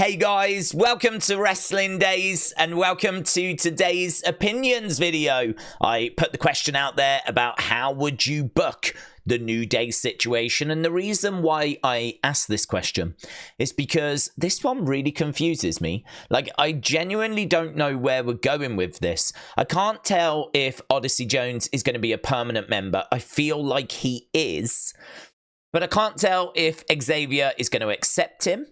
Hey guys, welcome to Wrestling Daze and welcome to today's opinions video. I put the question out there about how would you book the New Day situation, and the reason why I asked this question is because this one really confuses me. Like, I genuinely don't know where we're going with this. I can't tell if Odyssey Jones is going to be a permanent member. I feel like he is, but I can't tell if Xavier is going to accept him.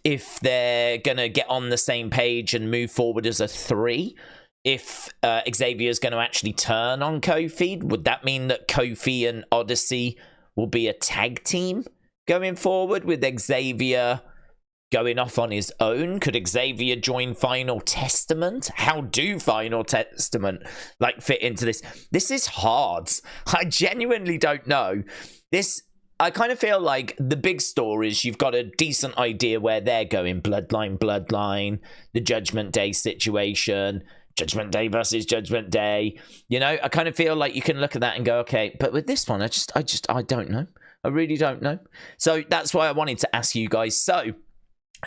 If they're going to get on the same page and move forward as a 3, if Xavier's going to actually turn on Kofi, would that mean that Kofi and Odyssey will be a tag team going forward with Xavier going off on his own? Could Xavier join Final Testament? How do Final Testament fit into this? This is hard. I genuinely don't know. I kind of feel like the big stories, you've got a decent idea where they're going. Bloodline, the Judgment Day situation, Judgment Day versus Judgment Day. You know, I kind of feel like you can look at that and go, okay, but with this one, I don't know. I really don't know. So that's why I wanted to ask you guys. So,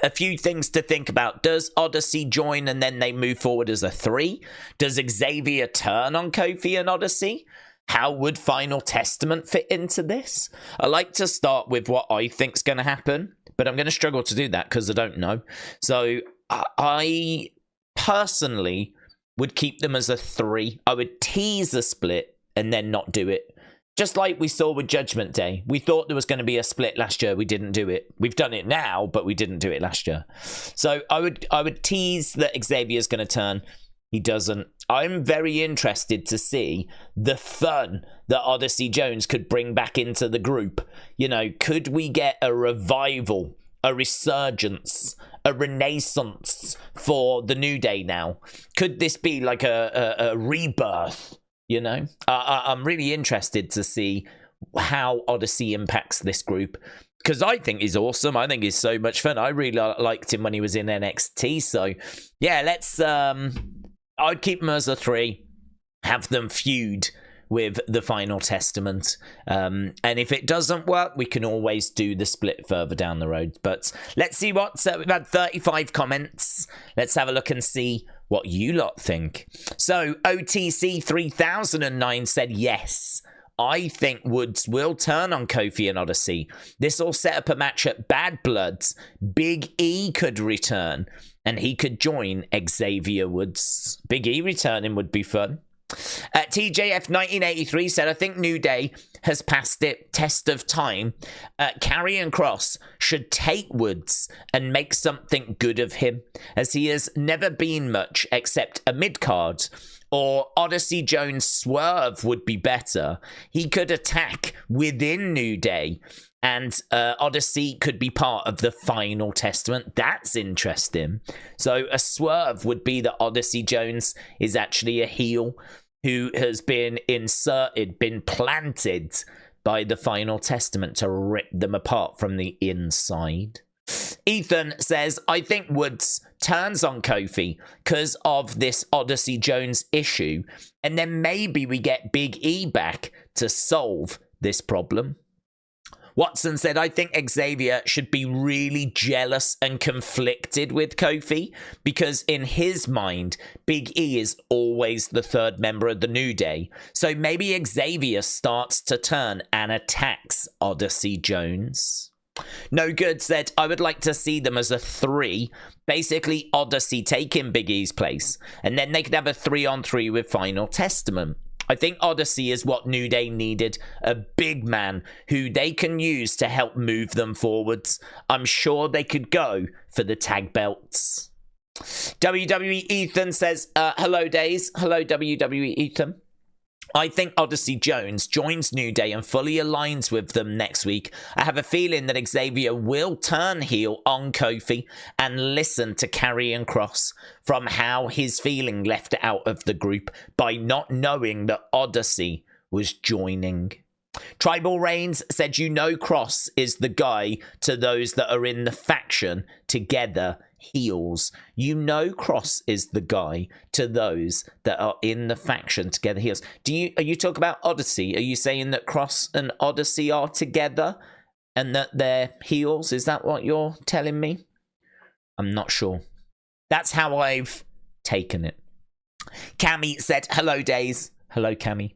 a few things to think about. Does Odyssey join and then they move forward as a 3? Does Xavier turn on Kofi and Odyssey? How would Final Testament fit into this? I like to start with what I think's going to happen, but I'm going to struggle to do that because I don't know. So I personally would keep them as a 3. I would tease a split and then not do it. Just like we saw with Judgment Day. We thought there was going to be a split last year. We didn't do it. We've done it now, but we didn't do it last year. So I would tease that Xavier's going to turn. He doesn't. I'm very interested to see the fun that Odyssey Jones could bring back into the group. You know, could we get a revival, a resurgence, a renaissance for the New Day now? Could this be like a rebirth, you know? I'm really interested to see how Odyssey impacts this group, because I think he's awesome. I think he's so much fun. I really liked him when he was in NXT. So, yeah, let's... I'd keep them as a 3, have them feud with the Final Testament. And if it doesn't work, we can always do the split further down the road. But let's see what's... we've had 35 comments. Let's have a look and see what you lot think. So, OTC 3009 said yes. I think Woods will turn on Kofi and Odyssey. This will set up a match at Bad Bloods. Big E could return, and he could join Xavier Woods. Big E returning would be fun. TJF 1983 said, I think New Day has passed it test of time. Karrion Kross should take Woods and make something good of him, as he has never been much except a mid-card. Or Odyssey Jones Swerve would be better. He could attack within New Day, and Odyssey could be part of the Final Testament. That's interesting. So a Swerve would be that Odyssey Jones is actually a heel who has been inserted, been planted by the Final Testament to rip them apart from the inside. Ethan says, I think Woods turns on Kofi because of this Odyssey Jones issue, and then maybe we get Big E back to solve this problem. Watson said, I think Xavier should be really jealous and conflicted with Kofi, because in his mind, Big E is always the 3rd member of the New Day. So maybe Xavier starts to turn and attacks Odyssey Jones. No Good said, I would like to see them as a 3. Basically, Odyssey taking Big E's place, and then they could have a 3-on-3 with Final Testament. I think Odyssey is what New Day needed, a big man who they can use to help move them forwards. I'm sure they could go for the tag belts. WWE Ethan says, hello Daze. Hello WWE Ethan. I think Odyssey Jones joins New Day and fully aligns with them next week. I have a feeling that Xavier will turn heel on Kofi and listen to Karrion Kross from how his feeling left out of the group by not knowing that Odyssey was joining. Tribal Reigns said, you know Kross is the guy to those that are in the faction together heels. You know Kross is the guy to those that are in the faction together heels. Are you talking about Odyssey? Are you saying that Kross and Odyssey are together and that they're heels? Is that what you're telling me? I'm not sure. That's how I've taken it. Cammy said, hello, Daze. Hello, Cammy.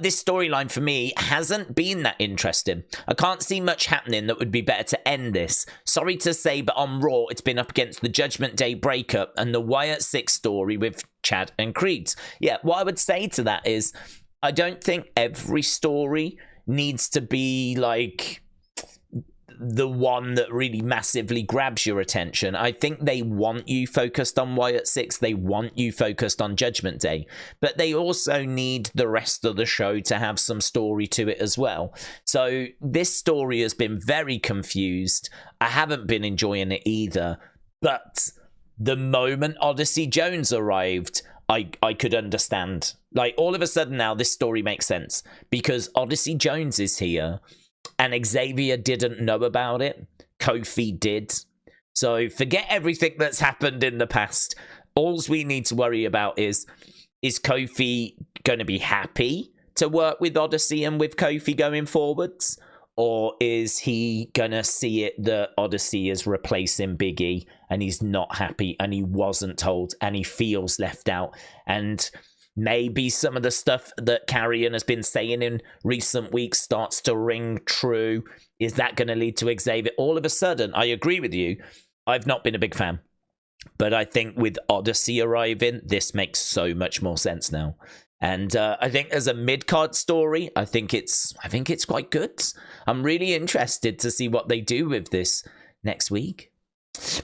This storyline for me hasn't been that interesting. I can't see much happening that would be better to end this. Sorry to say, but on Raw, it's been up against the Judgment Day breakup and the Wyatt Six story with Chad and Creed. Yeah, what I would say to that is, I don't think every story needs to be like the one that really massively grabs your attention. I think they want you focused on Wyatt Six. They want you focused on Judgment Day. But they also need the rest of the show to have some story to it as well. So this story has been very confused. I haven't been enjoying it either. But the moment Odyssey Jones arrived, I could understand. Like, all of a sudden now, this story makes sense. Because Odyssey Jones is here. And Xavier didn't know about it. Kofi did. So forget everything that's happened in the past. All we need to worry about is Kofi going to be happy to work with Odyssey and with Kofi going forwards? Or is he going to see it that Odyssey is replacing Big E and he's not happy and he wasn't told and he feels left out? And maybe some of the stuff that Karrion has been saying in recent weeks starts to ring true. Is that going to lead to Xavier? All of a sudden, I agree with you. I've not been a big fan. But I think with Odyssey arriving, this makes so much more sense now. And I think as a mid-card story, I think it's quite good. I'm really interested to see what they do with this next week.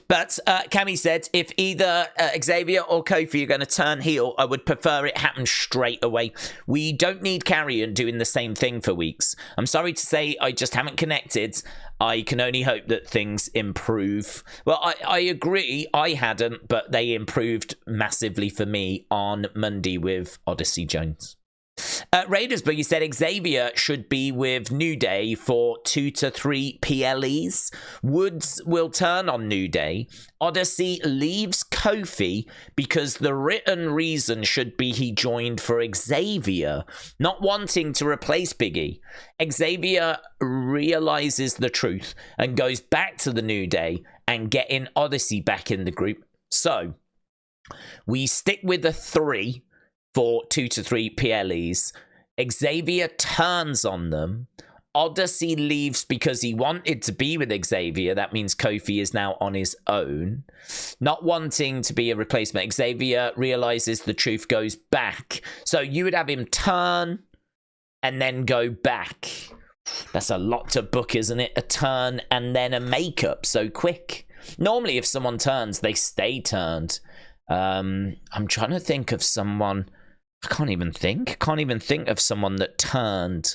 But Cammy said, if either Xavier or Kofi are going to turn heel, I would prefer it happen straight away. We don't need Karrion doing the same thing for weeks. I'm sorry to say, I just haven't connected. I can only hope that things improve. Well, I agree. I hadn't, but they improved massively for me on Monday with Odyssey Jones. Raiders Boogie said Xavier should be with New Day for 2 to 3 PLEs. Woods will turn on New Day. Odyssey leaves Kofi because the written reason should be he joined for Xavier, not wanting to replace Big E. Xavier realizes the truth and goes back to the New Day and getting Odyssey back in the group. So we stick with the 3 for 2 to 3 PLEs. Xavier turns on them. Odyssey leaves because he wanted to be with Xavier. That means Kofi is now on his own. Not wanting to be a replacement. Xavier realizes the truth, goes back. So you would have him turn and then go back. That's a lot to book, isn't it? A turn and then a makeup so quick. Normally if someone turns, they stay turned. I'm trying to think of someone. I can't even think of someone that turned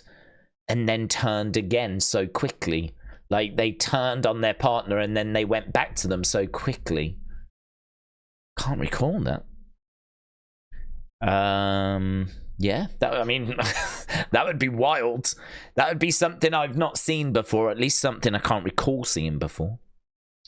and then turned again so quickly. Like, they turned on their partner and then they went back to them so quickly. Can't recall that. Yeah, that would be wild. That would be something I've not seen before, at least something I can't recall seeing before.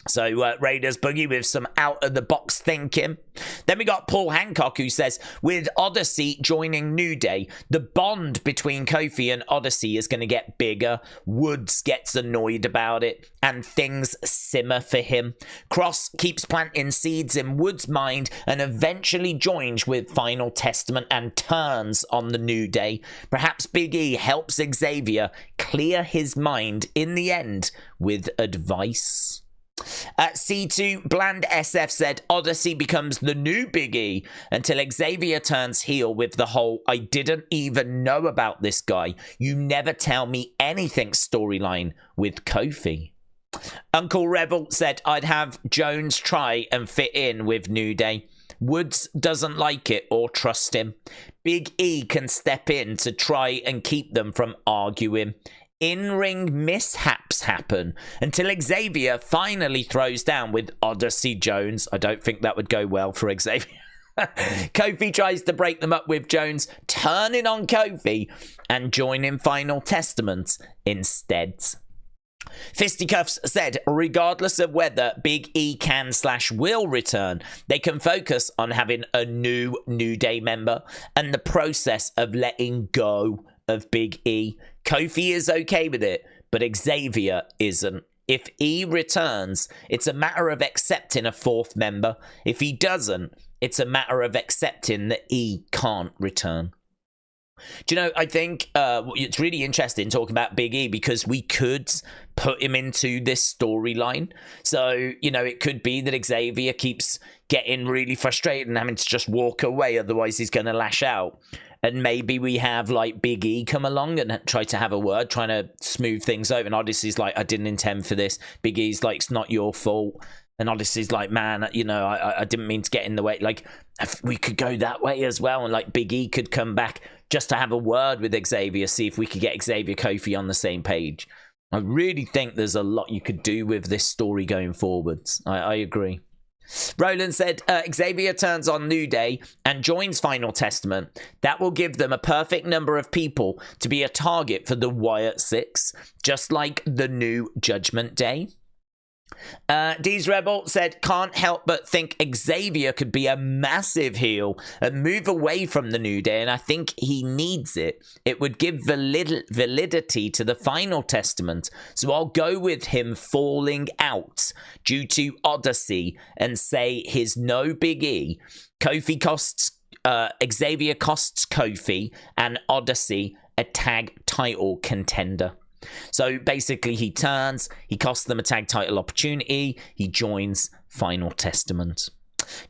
So Raiders Boogie with some out-of-the-box thinking. Then we got Paul Hancock, who says, with Odyssey joining New Day, the bond between Kofi and Odyssey is going to get bigger. Woods gets annoyed about it, and things simmer for him. Cross keeps planting seeds in Woods' mind and eventually joins with Final Testament and turns on the New Day. Perhaps Big E helps Xavier clear his mind in the end with advice. C2 Bland SF said Odyssey becomes the new Big E until Xavier turns heel with the whole I didn't even know about this guy, you never tell me anything storyline with Kofi. Uncle Revel said I'd have Jones try and fit in with New Day. Woods doesn't like it or trust him. Big E can step in to try and keep them from arguing. In-ring mishaps happen until Xavier finally throws down with Odyssey Jones. I don't think that would go well for Xavier. Kofi tries to break them up with Jones, turning on Kofi and joining Final Testament instead. Fisticuffs said, regardless of whether Big E can/will return, they can focus on having a new Day member and the process of letting go of Big E. Kofi is okay with it, but Xavier isn't. If E returns, it's a matter of accepting a fourth member. If he doesn't, it's a matter of accepting that E can't return. Do you know, I think it's really interesting talking about Big E because we could put him into this storyline. So, you know, it could be that Xavier keeps getting really frustrated and having to just walk away. Otherwise, he's going to lash out. And maybe we have, like, Big E come along and try to have a word, trying to smooth things over. And Odyssey's like, I didn't intend for this. Big E's like, it's not your fault. And Odyssey's like, man, you know, I didn't mean to get in the way. Like, we could go that way as well. And, like, Big E could come back just to have a word with Xavier, see if we could get Xavier Kofi on the same page. I really think there's a lot you could do with this story going forwards. I agree. Roland said, Xavier turns on New Day and joins Final Testament. That will give them a perfect number of people to be a target for the Wyatt Six, just like the new Judgment Day. Deez Rebel said, can't help but think Xavier could be a massive heel and move away from the New Day, and I think he needs it. It would give validity to the Final Testament, so I'll go with him falling out due to Odyssey and say his no Big E. Xavier costs Kofi and Odyssey a tag title contender. So basically he turns, he costs them a tag title opportunity, he joins Final Testament.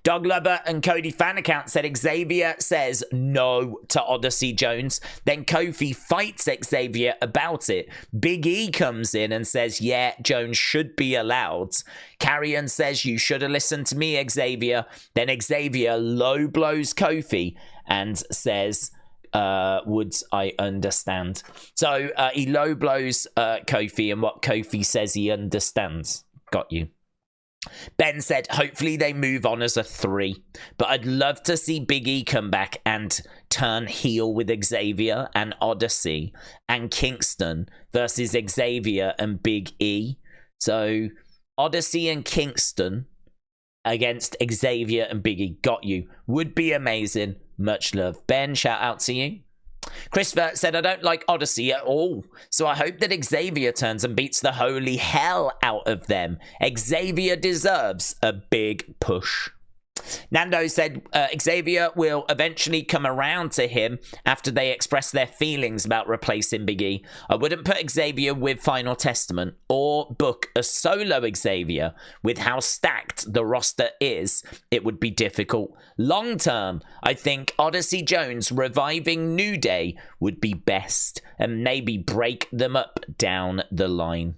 Dog Lover and Cody fan account said Xavier says no to Odyssey Jones, then Kofi fights Xavier about it. Big E comes in and says, yeah, Jones should be allowed. Carrion says, you should have listened to me, Xavier. Then Xavier low blows Kofi and says, Woods, I understand. So he low blows Kofi, and what Kofi says he understands. Got you. Ben said, hopefully they move on as a 3, but I'd love to see Big E come back and turn heel with Xavier and Odyssey and Kingston versus Xavier and Big E. So Odyssey and Kingston against Xavier and Big E. Got you. Would be amazing. Much love. Ben, shout out to you. Christopher said, I don't like Odyssey at all, so I hope that Xavier turns and beats the holy hell out of them. Xavier deserves a big push. Nando said Xavier will eventually come around to him after they express their feelings about replacing Big E. I wouldn't put Xavier with Final Testament or book a solo Xavier. With how stacked the roster is, it would be difficult. Long term, I think Odyssey Jones reviving New Day would be best and maybe break them up down the line.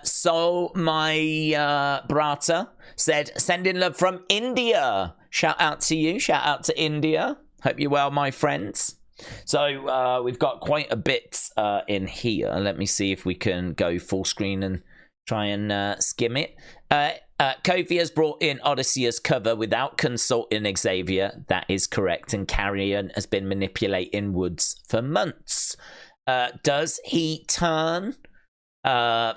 So my brata said, sending love from India. Shout out to you. Shout out to India. Hope you're well, my friends. So we've got quite a bit in here. Let me see if we can go full screen and try and skim it. Kofi has brought in Odyssey as cover without consulting Xavier. That is correct. And Carrion has been manipulating Woods for months. Does he turn?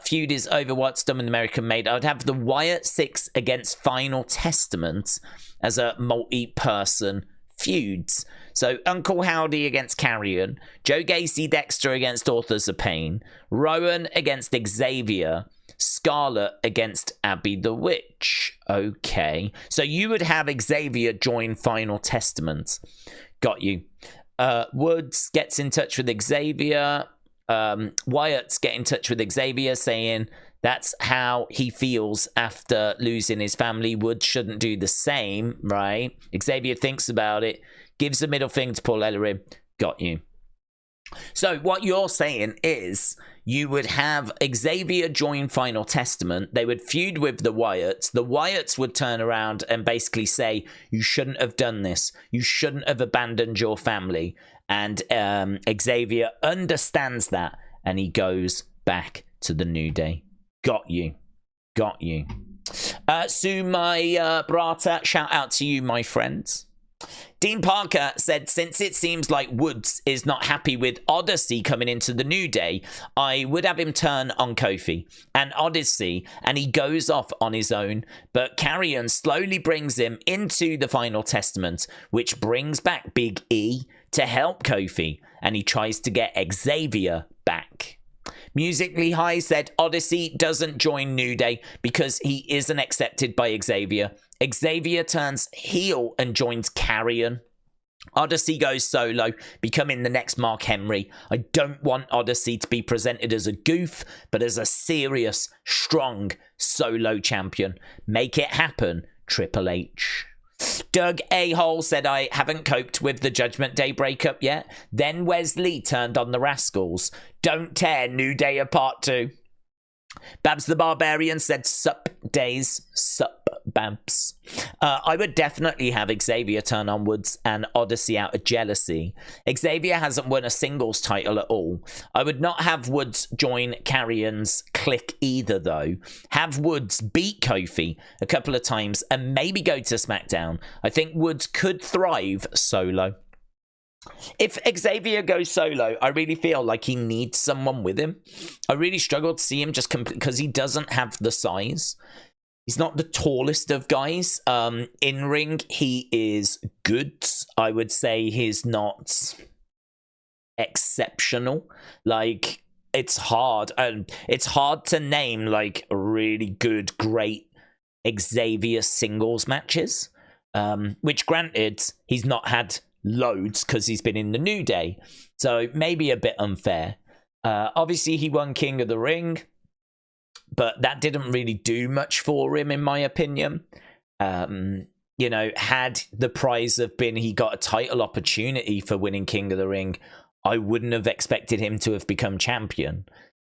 Feud is over. What's done with American Made? I would have the Wyatt Six against Final Testament as a multi-person feuds. So Uncle Howdy against Carrion, Joe Gacy Dexter against Authors of Pain, Rowan against Xavier, Scarlet against Abby the Witch. Okay, so you would have Xavier join Final Testament. Got you. Woods gets in touch with Xavier. Wyatt's get in touch with Xavier saying that's how he feels after losing his family. Woods shouldn't do the same, right? Xavier thinks about it, gives a middle finger to Paul Ellering. Got you. So what you're saying is you would have Xavier join Final Testament. They would feud with the Wyatts. The Wyatts would turn around and basically say, you shouldn't have done this. You shouldn't have abandoned your family. And Xavier understands that, and he goes back to the New Day. Got you. Got you. Sue, my brata, shout out to you, my friends. Dean Parker said, since it seems like Woods is not happy with Odyssey coming into the New Day, I would have him turn on Kofi and Odyssey, and he goes off on his own. But Carrion slowly brings him into the Final Testament, which brings back Big E to help Kofi, and he tries to get Xavier back. Musically High said Odyssey doesn't join New Day because he isn't accepted by Xavier. Xavier turns heel and joins Carrion. Odyssey goes solo, becoming the next Mark Henry. I don't want Odyssey to be presented as a goof, but as a serious, strong solo champion. Make it happen, Triple H. Doug A-Hole said, I haven't coped with the Judgment Day breakup yet. Then Wesley turned on the Rascals. Don't tear New Day apart too. Babs the Barbarian said, sup days, sup Babs. I would definitely have Xavier turn on Woods and Odyssey out of jealousy. Xavier hasn't won a singles title at all. I would not have Woods join Carrion's clique either, though. Have Woods beat Kofi a couple of times and maybe go to SmackDown. I think Woods could thrive solo. If Xavier goes solo, I really feel like he needs someone with him. I really struggle to see him just because he doesn't have the size. He's not the tallest of guys. In ring, he is good. I would say he's not exceptional. Like, it's hard. It's hard to name, like, really good, great Xavier singles matches. Which, granted, he's not had loads because he's been in the New Day, so maybe a bit unfair. Obviously he won King of the Ring, but that didn't really do much for him, in my opinion. You know, had the prize have been he got a title opportunity for winning King of the Ring, I wouldn't have expected him to have become champion.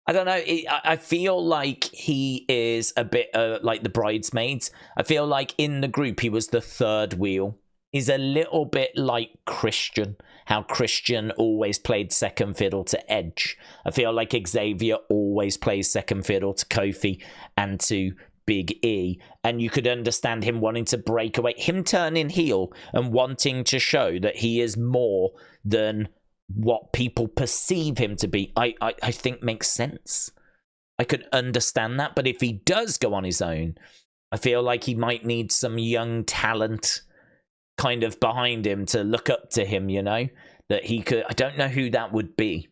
I don't know. I feel like he is a bit like the bridesmaids. I feel like in the group he was the third wheel. He's a little bit like Christian, how Christian always played second fiddle to Edge. I feel like Xavier always plays second fiddle to Kofi and to Big E. And you could understand him wanting to break away, him turning heel and wanting to show that he is more than what people perceive him to be. I think makes sense. I could understand that. But if he does go on his own, I feel like he might need some young talent kind of behind him to look up to him, you know, that he could. I don't know who that would be.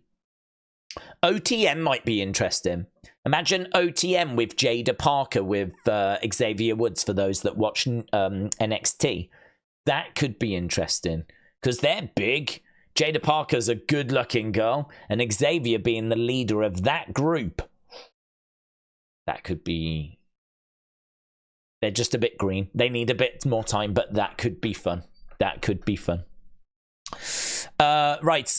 OTM might be interesting. Imagine OTM with Jada Parker with Xavier Woods, for those that watch NXT. That could be interesting because they're big. Jada Parker's a good looking girl, and Xavier being the leader of that group, that could be. They're just a bit green. They need a bit more time, but that could be fun. That could be fun. Right.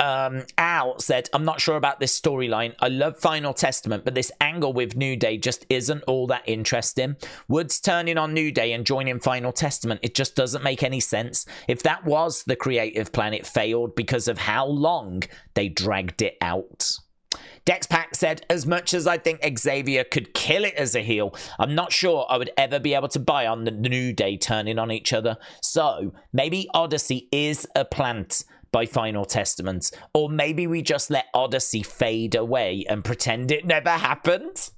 Al said, I'm not sure about this storyline. I love Final Testament, but this angle with New Day just isn't all that interesting. Woods turning on New Day and joining Final Testament, it just doesn't make any sense. If that was the creative plan, it failed because of how long they dragged it out. Dexpack said, as much as I think Xavier could kill it as a heel, I'm not sure I would ever be able to buy on the New Day turning on each other. So maybe Odyssey is a plant by Final Testament, or maybe we just let Odyssey fade away and pretend it never happened.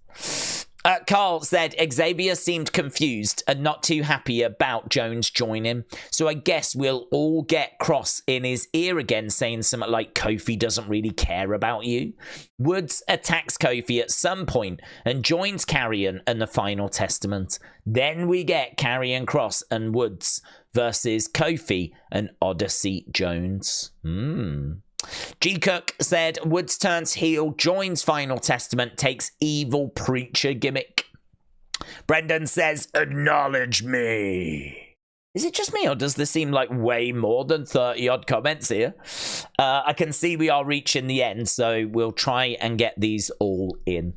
Carl said Xavier seemed confused and not too happy about Jones joining, so I guess we'll all get Cross in his ear again saying something like Kofi doesn't really care about you. Woods attacks Kofi at some point and joins Carrion and the Final Testament. Then we get Karrion Kross and Woods versus Kofi and Odyssey Jones. G Cook said Woods turns heel, joins Final Testament, takes evil preacher gimmick. Brendan says, acknowledge me. Is it just me, or does this seem like way more than 30 odd comments here? I can see we are reaching the end, so we'll try and get these all in.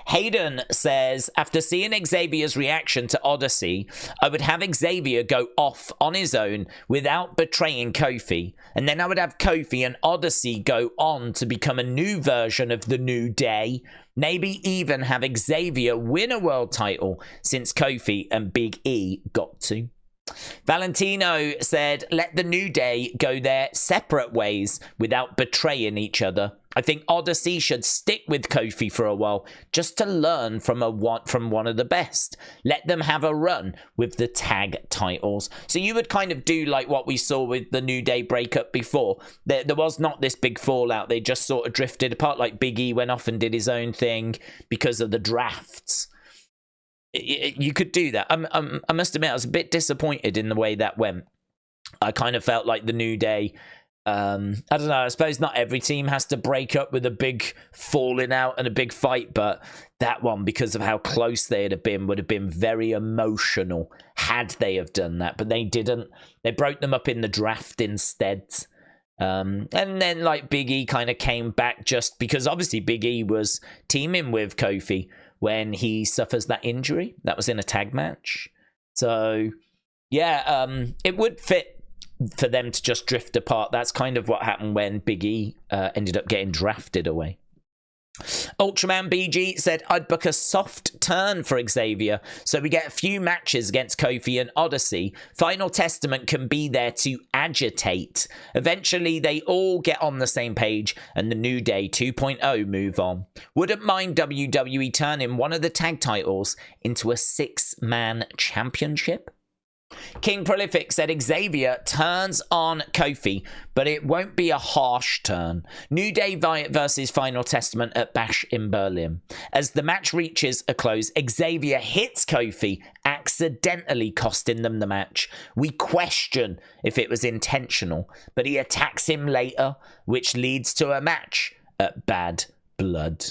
Hayden says, after seeing Xavier's reaction to Odyssey, I would have Xavier go off on his own without betraying Kofi. And then I would have Kofi and Odyssey go on to become a new version of the New Day. Maybe even have Xavier win a world title since Kofi and Big E got to. Valentino said, let the New Day go their separate ways without betraying each other. I think Odyssey should stick with Kofi for a while just to learn from one of the best. Let them have a run with the tag titles. So you would kind of do like what we saw with the New Day breakup before. There was not this big fallout. They just sort of drifted apart, like Big E went off and did his own thing because of the drafts. You could do that. I must admit, I was a bit disappointed in the way that went. I kind of felt like the New Day, I don't know, I suppose not every team has to break up with a big falling out and a big fight, but that one, because of how close they had been, would have been very emotional had they have done that, but they didn't. They broke them up in the draft instead. And then like Big E kind of came back just because obviously Big E was teaming with Kofi when he suffers that injury. That was in a tag match. So, yeah, it would fit for them to just drift apart. That's kind of what happened when Big E ended up getting drafted away. Ultraman BG said, I'd book a soft turn for Xavier, so we get a few matches against Kofi and Odyssey. Final Testament can be there to agitate. Eventually, they all get on the same page, and the New Day 2.0 move on. Wouldn't mind WWE turning one of the tag titles into a 6-man championship. King Prolific said Xavier turns on Kofi, but it won't be a harsh turn. New Day versus Final Testament at Bash in Berlin. As the match reaches a close, Xavier hits Kofi, accidentally costing them the match. We question if it was intentional, but he attacks him later, which leads to a match at Bad Blood.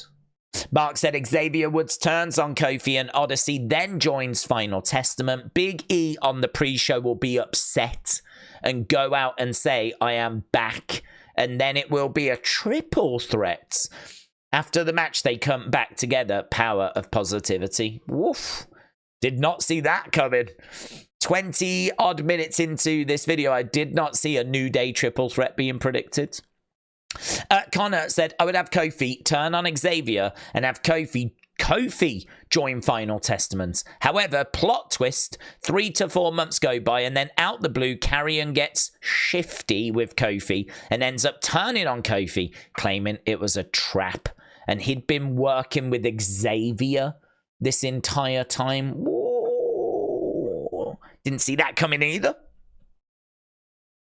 Mark said Xavier Woods turns on Kofi and Odyssey, then joins Final Testament. Big E on the pre-show will be upset and go out and say, I am back. And then it will be a triple threat. After the match, they come back together. Power of positivity. Woof. Did not see that coming. 20 odd minutes into this video, I did not see a New Day triple threat being predicted. Connor said, I would have Kofi turn on Xavier and have Kofi join Final Testament. However, plot twist, 3 to 4 months go by and then out the blue, Karrion gets shifty with Kofi and ends up turning on Kofi, claiming it was a trap. And he'd been working with Xavier this entire time. Whoa. Didn't see that coming either.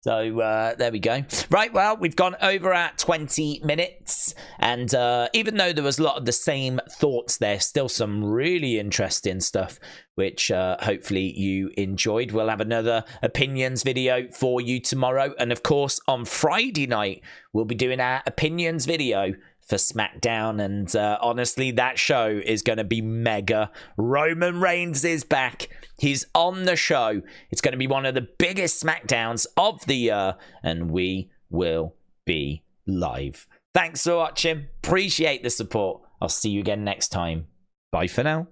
So there we go. Right, well, we've gone over at 20 minutes. And even though there was a lot of the same thoughts there, still some really interesting stuff, which hopefully you enjoyed. We'll have another opinions video for you tomorrow. And of course, on Friday night, we'll be doing our opinions video for SmackDown, and honestly, that show is going to be mega. Roman Reigns is back. He's on the show. It's going to be one of the biggest SmackDowns of the year, and we will be live. Thanks for watching. Appreciate the support. I'll see you again next time. Bye for now.